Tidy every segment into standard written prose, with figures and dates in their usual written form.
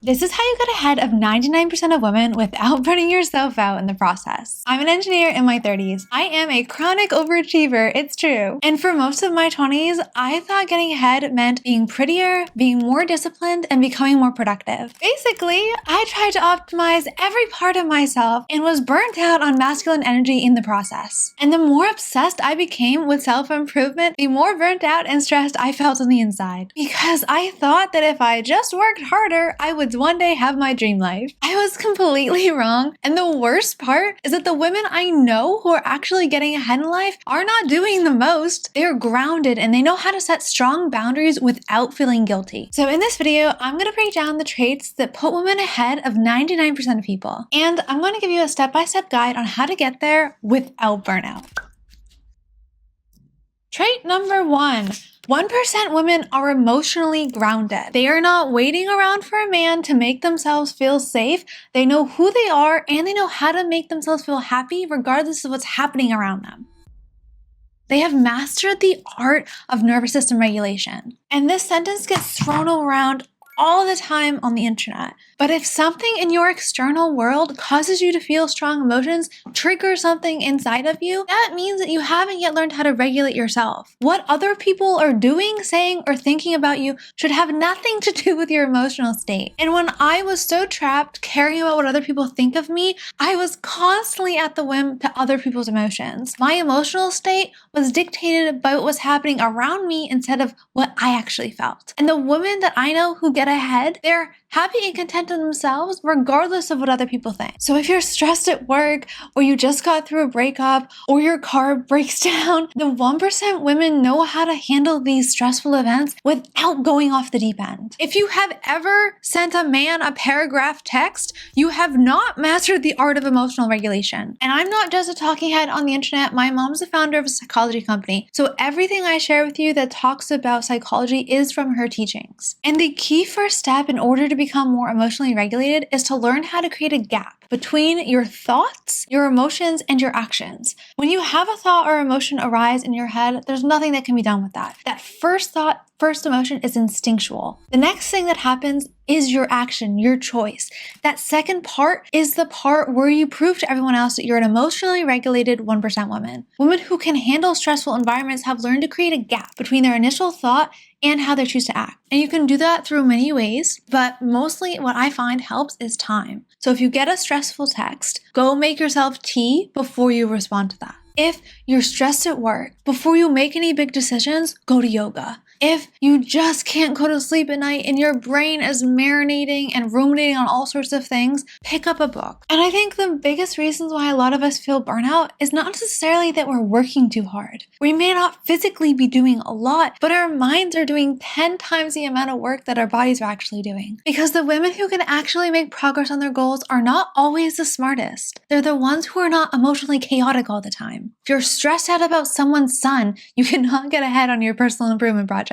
This is how you get ahead of 99% of women without burning yourself out in the process. I'm an engineer in my 30s. I am a chronic overachiever, it's true. And for most of my 20s, I thought getting ahead meant being prettier, being more disciplined, and becoming more productive. Basically, I tried to optimize every part of myself and was burnt out on masculine energy in the process. And the more obsessed I became with self-improvement, the more burnt out and stressed I felt on the inside. Because I thought that if I just worked harder, I would one day have my dream life. I was completely wrong. And the worst part is that the women I know who are actually getting ahead in life are not doing the most. They're grounded and they know how to set strong boundaries without feeling guilty. So in this video, I'm going to break down the traits that put women ahead of 99% of people. And I'm going to give you a step-by-step guide on how to get there without burnout. Trait number 1. 1% women are emotionally grounded. They are not waiting around for a man to make themselves feel safe. They know who they are and they know how to make themselves feel happy regardless of what's happening around them. They have mastered the art of nervous system regulation. And this sentence gets thrown around all the time on the internet. But if something in your external world causes you to feel strong emotions, triggers something inside of you, that means that you haven't yet learned how to regulate yourself. What other people are doing, saying, or thinking about you should have nothing to do with your emotional state. And when I was so trapped caring about what other people think of me, I was constantly at the whim to other people's emotions. My emotional state was dictated by what was happening around me instead of what I actually felt. And the women that I know who get ahead, they're happy and content in themselves regardless of what other people think. So if you're stressed at work, or you just got through a breakup, or your car breaks down, the 1% women know how to handle these stressful events without going off the deep end. If you have ever sent a man a paragraph text, you have not mastered the art of emotional regulation. And I'm not just a talking head on the internet, my mom's the founder of a psychology company. So everything I share with you that talks about psychology is from her teachings. And the key first step in order to become more emotionally regulated is to learn how to create a gap between your thoughts, your emotions, and your actions. When you have a thought or emotion arise in your head, there's nothing that can be done with that. That first thought, first emotion is instinctual. The next thing that happens is your action, your choice. That second part is the part where you prove to everyone else that you're an emotionally regulated 1% woman. Women who can handle stressful environments have learned to create a gap between their initial thought and how they choose to act. And you can do that through many ways, but mostly what I find helps is time. So if you get a stressful text, go make yourself tea before you respond to that. If you're stressed at work, before you make any big decisions, go to yoga. If you just can't go to sleep at night and your brain is marinating and ruminating on all sorts of things, pick up a book. And I think the biggest reasons why a lot of us feel burnout is not necessarily that we're working too hard. We may not physically be doing a lot, but our minds are doing 10 times the amount of work that our bodies are actually doing. Because the women who can actually make progress on their goals are not always the smartest. They're the ones who are not emotionally chaotic all the time. If you're stressed out about someone's son, you cannot get ahead on your personal improvement project.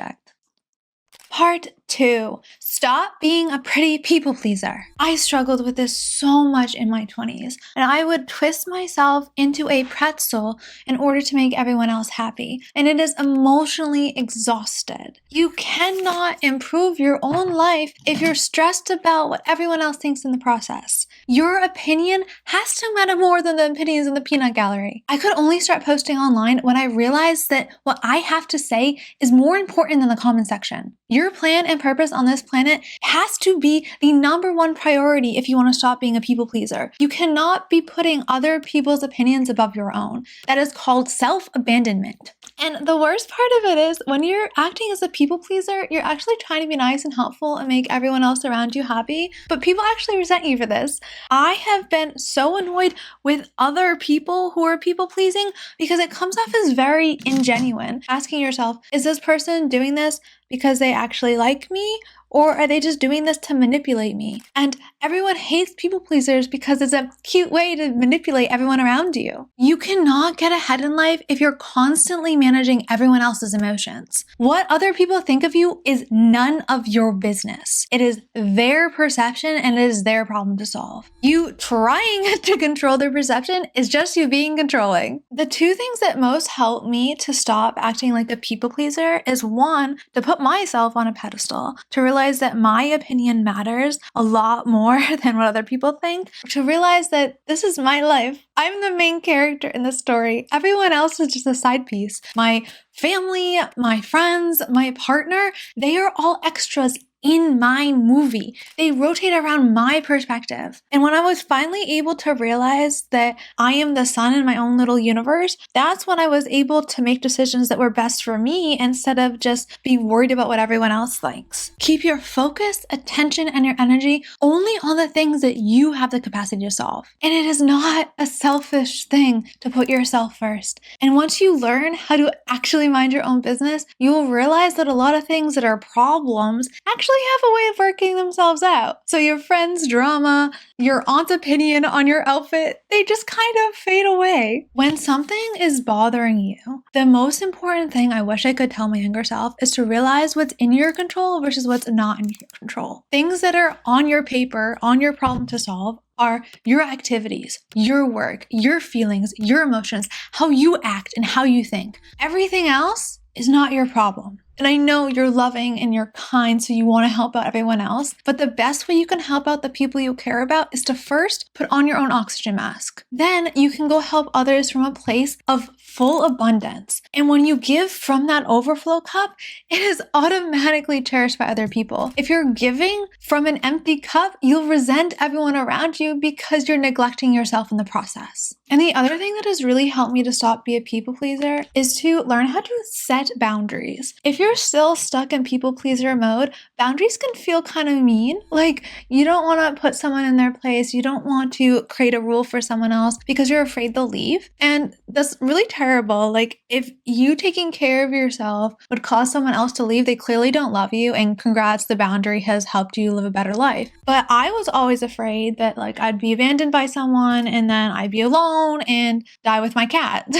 Part 2. Stop being a pretty people pleaser. I struggled with this so much in my 20s, and I would twist myself into a pretzel in order to make everyone else happy, and it is emotionally exhausted. You cannot improve your own life if you're stressed about what everyone else thinks in the process. Your opinion has to matter more than the opinions in the peanut gallery. I could only start posting online when I realized that what I have to say is more important than the comment section. Your plan and purpose on this planet has to be the number one priority if you want to stop being a people pleaser. You cannot be putting other people's opinions above your own. That is called self-abandonment. And the worst part of it is when you're acting as a people pleaser, you're actually trying to be nice and helpful and make everyone else around you happy, but people actually resent you for this. I have been so annoyed with other people who are people pleasing because it comes off as very ingenuine. Asking yourself, is this person doing this because they actually like me? Or are they just doing this to manipulate me? And everyone hates people pleasers because it's a cute way to manipulate everyone around you. You cannot get ahead in life if you're constantly managing everyone else's emotions. What other people think of you is none of your business. It is their perception and it is their problem to solve. You trying to control their perception is just you being controlling. The two things that most help me to stop acting like a people pleaser is, one, to put myself on a pedestal, to realize realize that my opinion matters a lot more than what other people think, to realize that this is my life. I'm the main character in the story. Everyone else is just a side piece. My family, my friends, my partner, they are all extras in my movie. They rotate around my perspective. And when I was finally able to realize that I am the sun in my own little universe, that's when I was able to make decisions that were best for me instead of just being worried about what everyone else thinks. Keep your focus, attention, and your energy only on the things that you have the capacity to solve. And it is not a selfish thing to put yourself first. And once you learn how to actually mind your own business, you will realize that a lot of things that are problems actually have a way of working themselves out. So your friend's drama, your aunt's opinion on your outfit, they just kind of fade away. When something is bothering you, the most important thing I wish I could tell my younger self is to realize what's in your control versus what's not in your control. Things that are on your paper, on your problem to solve, are your activities, your work, your feelings, your emotions, how you act and how you think. Everything else is not your problem. And I know you're loving and you're kind, so you want to help out everyone else. But the best way you can help out the people you care about is to first put on your own oxygen mask. Then you can go help others from a place of full abundance. And when you give from that overflow cup, it is automatically cherished by other people. If you're giving from an empty cup, you'll resent everyone around you because you're neglecting yourself in the process. And the other thing that has really helped me to stop being a people pleaser is to learn how to set boundaries. If you're still stuck in people pleaser mode, boundaries can feel kind of mean. Like, you don't want to put someone in their place. You don't want to create a rule for someone else because you're afraid they'll leave. And that's really terrible. Like, if you taking care of yourself would cause someone else to leave, they clearly don't love you. And congrats, the boundary has helped you live a better life. But I was always afraid that I'd be abandoned by someone and then I'd be alone and die with my cat.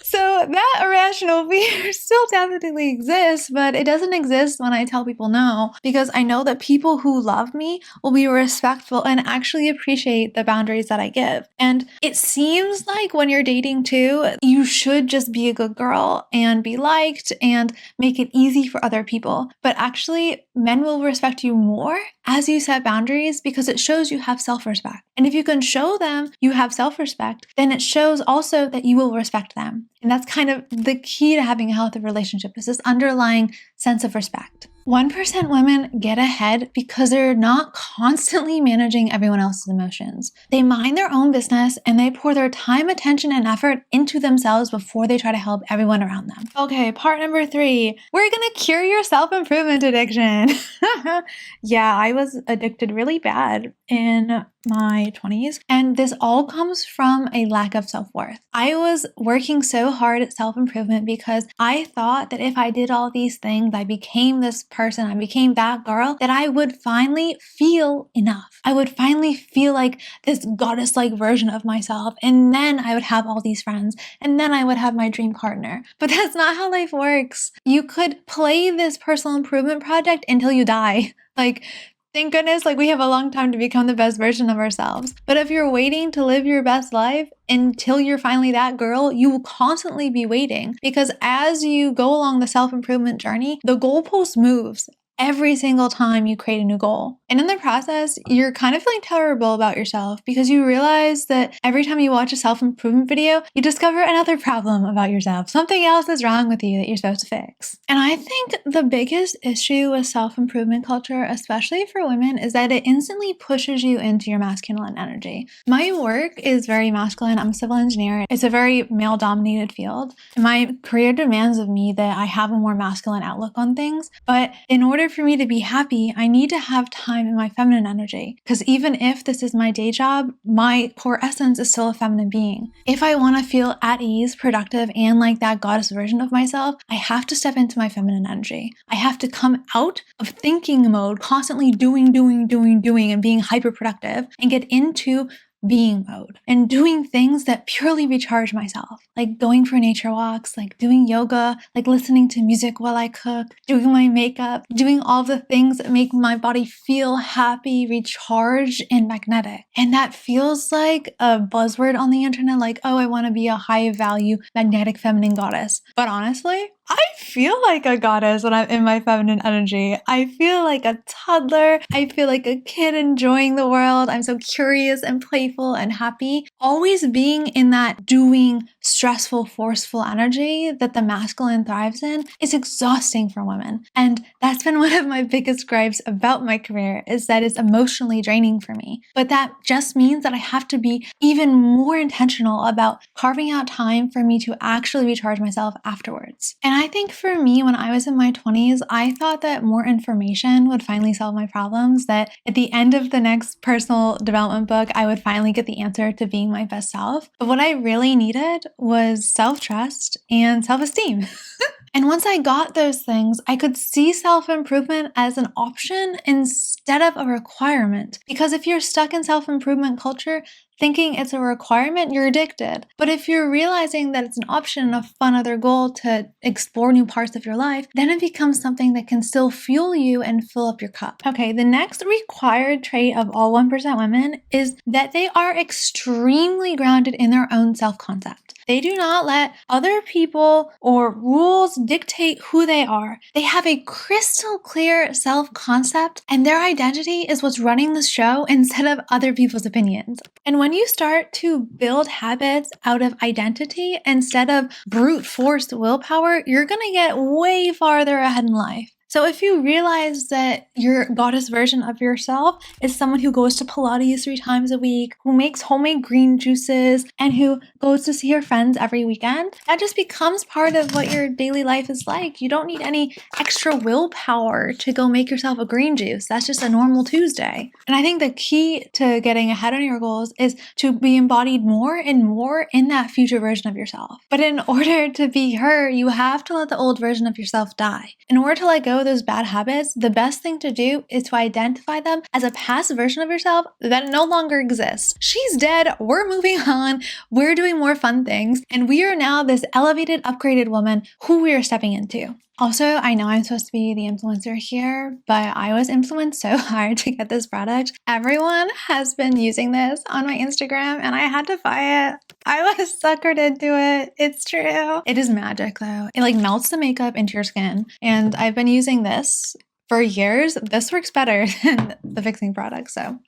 So that irrational fear still definitely exists, but it doesn't exist when I tell people no, because I know that people who love me will be respectful and actually appreciate the boundaries that I give. And it seems like when you're dating too, you should just be a good girl and be liked and make it easy for other people. But actually, men will respect you more as you set boundaries because it shows you have self-respect. And if you can show them you have self-respect, then it shows also that you will respect them. And that's kind of the key to having a healthy relationship, is this underlying sense of respect. 1% women get ahead because they're not constantly managing everyone else's emotions. They mind their own business and they pour their time, attention, and effort into themselves before they try to help everyone around them. Okay, part number 3. We're gonna cure your self-improvement addiction. Yeah, I was addicted really bad in my 20s, and this all comes from a lack of self-worth. I was working so hard at self-improvement because I thought that if I did all these things, I became this person, I became that girl, that I would finally feel enough. I would finally feel like this goddess-like version of myself, and then I would have all these friends, and then I would have my dream partner. But that's not how life works. You could play this personal improvement project until you die. Thank goodness, we have a long time to become the best version of ourselves. But if you're waiting to live your best life until you're finally that girl, you will constantly be waiting, because as you go along the self-improvement journey, the goalpost moves every single time you create a new goal. And in the process, you're kind of feeling terrible about yourself because you realize that every time you watch a self-improvement video, you discover another problem about yourself. Something else is wrong with you that you're supposed to fix. And I think the biggest issue with self-improvement culture, especially for women, is that it instantly pushes you into your masculine energy. My work is very masculine. I'm a civil engineer. It's a very male-dominated field. And my career demands of me that I have a more masculine outlook on things. But in order for me to be happy, I need to have time in my feminine energy. Because even if this is my day job, my core essence is still a feminine being. If I want to feel at ease, productive, and like that goddess version of myself, I have to step into my feminine energy. I have to come out of thinking mode, constantly doing, and being hyper productive, and get into being mode and doing things that purely recharge myself, like going for nature walks, like doing yoga, like listening to music while I cook, doing my makeup, doing all the things that make my body feel happy, recharged, and magnetic. And that feels like a buzzword on the internet, like, oh, I want to be a high value magnetic feminine goddess. But honestly, I feel like a goddess when I'm in my feminine energy. I feel like a toddler. I feel like a kid enjoying the world. I'm so curious and playful and happy. Always being in that doing, stressful, forceful energy that the masculine thrives in is exhausting for women. And that's been one of my biggest gripes about my career, is that it's emotionally draining for me. But that just means that I have to be even more intentional about carving out time for me to actually recharge myself afterwards. And I think for me, when I was in my 20s, I thought that more information would finally solve my problems, that at the end of the next personal development book, I would finally get the answer to being my best self. But what I really needed was self-trust and self-esteem. And once I got those things, I could see self-improvement as an option instead of a requirement. Because if you're stuck in self-improvement culture, thinking it's a requirement, you're addicted. But if you're realizing that it's an option, a fun other goal to explore new parts of your life, then it becomes something that can still fuel you and fill up your cup. Okay, the next required trait of all 1% women is that they are extremely grounded in their own self-concept. They do not let other people or rules dictate who they are. They have a crystal clear self-concept, and their identity is what's running the show instead of other people's opinions. And when you start to build habits out of identity instead of brute force willpower, you're going to get way farther ahead in life. So if you realize that your goddess version of yourself is someone who goes to Pilates 3 times a week, who makes homemade green juices, and who goes to see her friends every weekend, that just becomes part of what your daily life is like. You don't need any extra willpower to go make yourself a green juice. That's just a normal Tuesday. And I think the key to getting ahead on your goals is to be embodied more and more in that future version of yourself. But in order to be her, you have to let the old version of yourself die. In order to let go of those bad habits, the best thing to do is to identify them as a past version of yourself that no longer exists. She's dead. We're moving on. We're doing more fun things. And we are now this elevated, upgraded woman who we are stepping into. Also, I know I'm supposed to be the influencer here, but I was influenced so hard to get this product. Everyone has been using this on my Instagram and I had to buy it. I was suckered into it. It's true. It is magic though. It like melts the makeup into your skin. And I've been using this for years. This works better than the fixing product, so.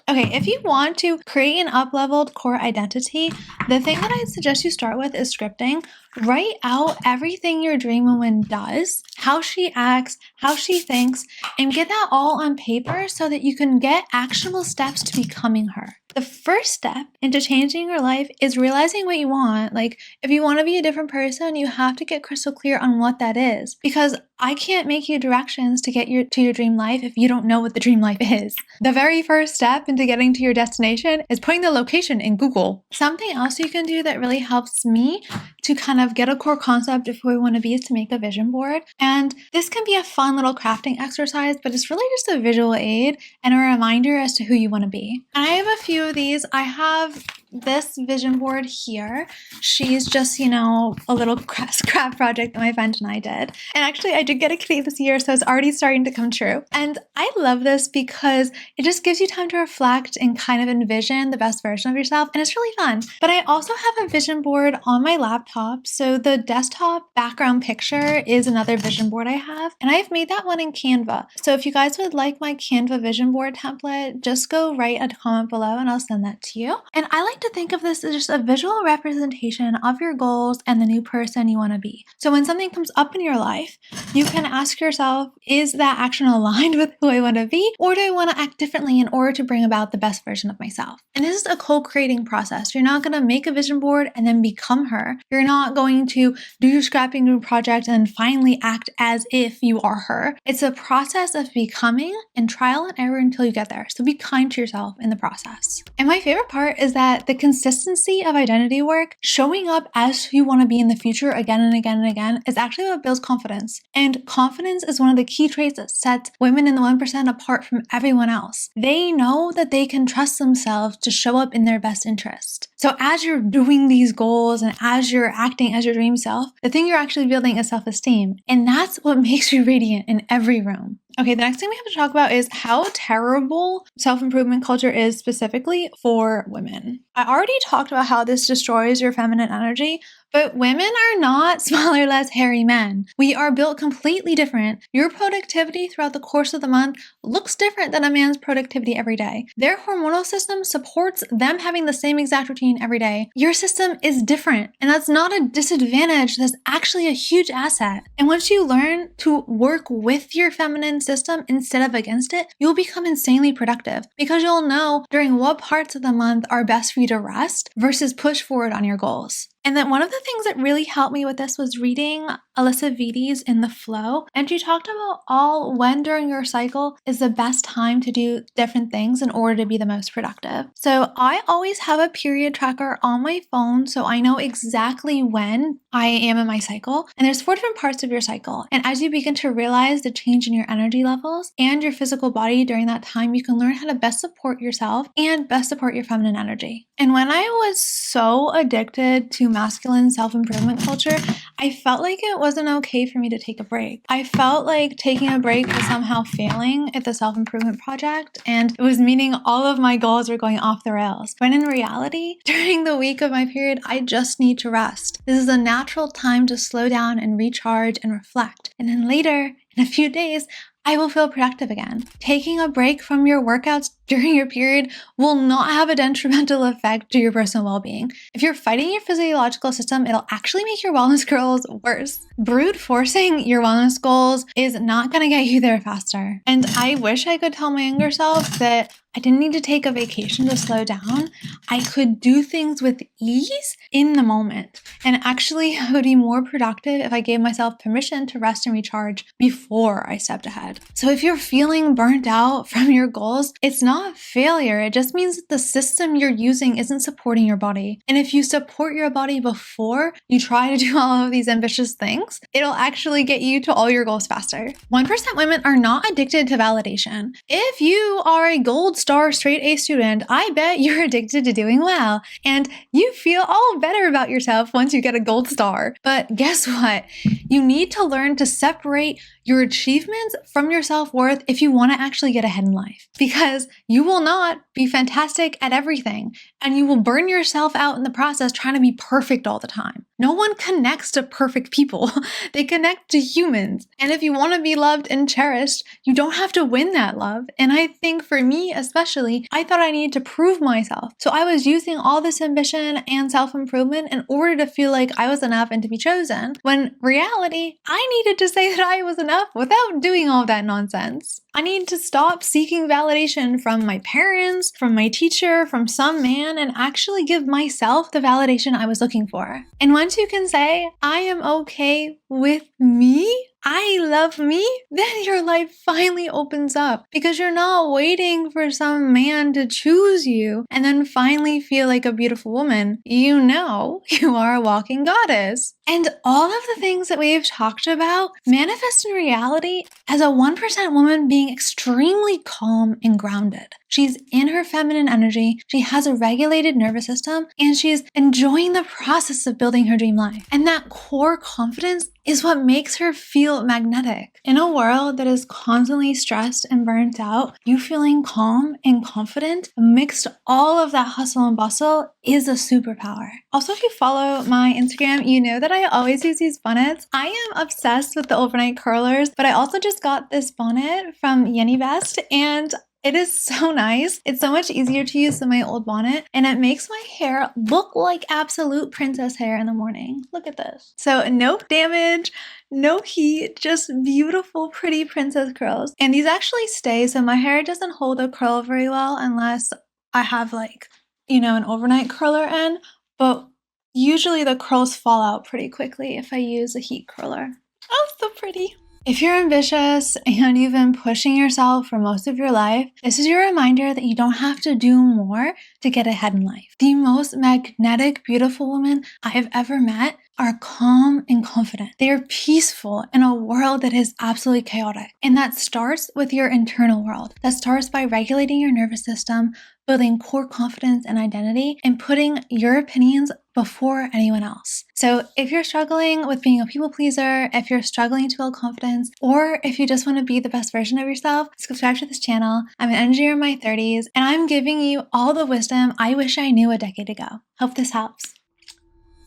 Okay, if you want to create an up-leveled core identity, the thing that I'd suggest you start with is scripting. Write out everything your dream woman does, how she acts, how she thinks, and get that all on paper so that you can get actionable steps to becoming her. The first step into changing your life is realizing what you want. Like, if you want to be a different person, you have to get crystal clear on what that is. Because I can't make you directions to get to your dream life if you don't know what the dream life is. The very first step into getting to your destination is putting the location in Google. Something else you can do that really helps me to kind of get a core concept of who I want to be is to make a vision board. And this can be a fun little crafting exercise, but it's really just a visual aid and a reminder as to who you want to be. And I have a few of these. I have this vision board here. She's just, a little scrap project that my friend and I did. And actually, I did get a kitty this year, so it's already starting to come true. And I love this because it just gives you time to reflect and kind of envision the best version of yourself, and it's really fun. But I also have a vision board on my laptop. So the desktop background picture is another vision board I have, and I've made that one in Canva. So if you guys would like my Canva vision board template, just go write a comment below and I'll send that to you. And I like to think of this as just a visual representation of your goals and the new person you want to be. So when something comes up in your life, you can ask yourself, is that action aligned with who I want to be? Or do I want to act differently in order to bring about the best version of myself? And this is a co-creating process. You're not going to make a vision board and then become her. You're not going to do your scrapping group project and then finally act as if you are her. It's a process of becoming and trial and error until you get there. So be kind to yourself in the process. And my favorite part is that the consistency of identity work, showing up as who you want to be in the future again and again and again, is actually what builds confidence. And confidence is one of the key traits that sets women in the 1% apart from everyone else. They know that they can trust themselves to show up in their best interest. So as you're doing these goals and as you're acting as your dream self, the thing you're actually building is self-esteem. And that's what makes you radiant in every room. Okay, the next thing we have to talk about is how terrible self-improvement culture is specifically for women. I already talked about how this destroys your feminine energy, But women are not smaller, less hairy men. We are built completely different. Your productivity throughout the course of the month looks different than a man's productivity every day. Their hormonal system supports them having the same exact routine every day. Your system is different, and that's not a disadvantage. That's actually a huge asset. And once you learn to work with your feminine system instead of against it, you'll become insanely productive because you'll know during what parts of the month are best for you to rest versus push forward on your goals. And then one of the things that really helped me with this was reading Alyssa Vidi's In the Flow. And she talked about when during your cycle is the best time to do different things in order to be the most productive. So I always have a period tracker on my phone so I know exactly when I am in my cycle. And there's 4 different parts of your cycle. And as you begin to realize the change in your energy levels and your physical body during that time, you can learn how to best support yourself and best support your feminine energy. And when I was so addicted to masculine self-improvement culture, I felt like it wasn't okay for me to take a break. I felt like taking a break was somehow failing at the self-improvement project, and it was meaning all of my goals were going off the rails. When in reality, during the week of my period, I just need to rest. This is a natural time to slow down and recharge and reflect. And then later, in a few days, I will feel productive again. Taking a break from your workouts during your period will not have a detrimental effect to your personal well-being. If you're fighting your physiological system, it'll actually make your wellness goals worse. Brute forcing your wellness goals is not going to get you there faster. And I wish I could tell my younger self that I didn't need to take a vacation to slow down. I could do things with ease in the moment. And actually, I would be more productive if I gave myself permission to rest and recharge before I stepped ahead. So if you're feeling burnt out from your goals, it's not failure. It just means that the system you're using isn't supporting your body. And if you support your body before you try to do all of these ambitious things, it'll actually get you to all your goals faster. 1% women are not addicted to validation. If you are a gold star straight A student, I bet you're addicted to doing well. And you feel all better about yourself once you get a gold star. But guess what? You need to learn to separate your achievements from your self-worth if you want to actually get ahead in life. Because you will not be fantastic at everything, and you will burn yourself out in the process trying to be perfect all the time. No one connects to perfect people. They connect to humans. And if you want to be loved and cherished, you don't have to win that love. And I think for me especially, I thought I needed to prove myself. So I was using all this ambition and self-improvement in order to feel like I was enough and to be chosen. When reality, I needed to say that I was enough without doing all that nonsense. I need to stop seeking validation from my parents, from my teacher, from some man, and actually give myself the validation I was looking for. And once you can say, I am okay with me, I love me, then your life finally opens up because you're not waiting for some man to choose you and then finally feel like a beautiful woman. You know you are a walking goddess. And all of the things that we've talked about manifest in reality as a 1% woman being extremely calm and grounded. She's in her feminine energy, she has a regulated nervous system, and she's enjoying the process of building her dream life. And that core confidence is what makes her feel magnetic. In a world that is constantly stressed and burnt out, you feeling calm and confident amidst all of that hustle and bustle is a superpower. Also, if you follow my Instagram, you know that I always use these bonnets. I am obsessed with the overnight curlers, but I also just got this bonnet from Yenny Best, and it is so nice. It's so much easier to use than my old bonnet, and it makes my hair look like absolute princess hair in the morning. Look at this. So no damage, no heat, just beautiful, pretty princess curls. And these actually stay, so my hair doesn't hold a curl very well unless I have an overnight curler in, but usually the curls fall out pretty quickly if I use a heat curler. Oh, so pretty. If you're ambitious and you've been pushing yourself for most of your life, this is your reminder that you don't have to do more to get ahead in life. The most magnetic, beautiful women I have ever met are calm and confident. They are peaceful in a world that is absolutely chaotic. And that starts with your internal world. That starts by regulating your nervous system, building core confidence and identity, and putting your opinions before anyone else. So if you're struggling with being a people pleaser, if you're struggling to build confidence, or if you just want to be the best version of yourself, subscribe to this channel. I'm an engineer in my 30s, and I'm giving you all the wisdom I wish I knew a decade ago. Hope this helps.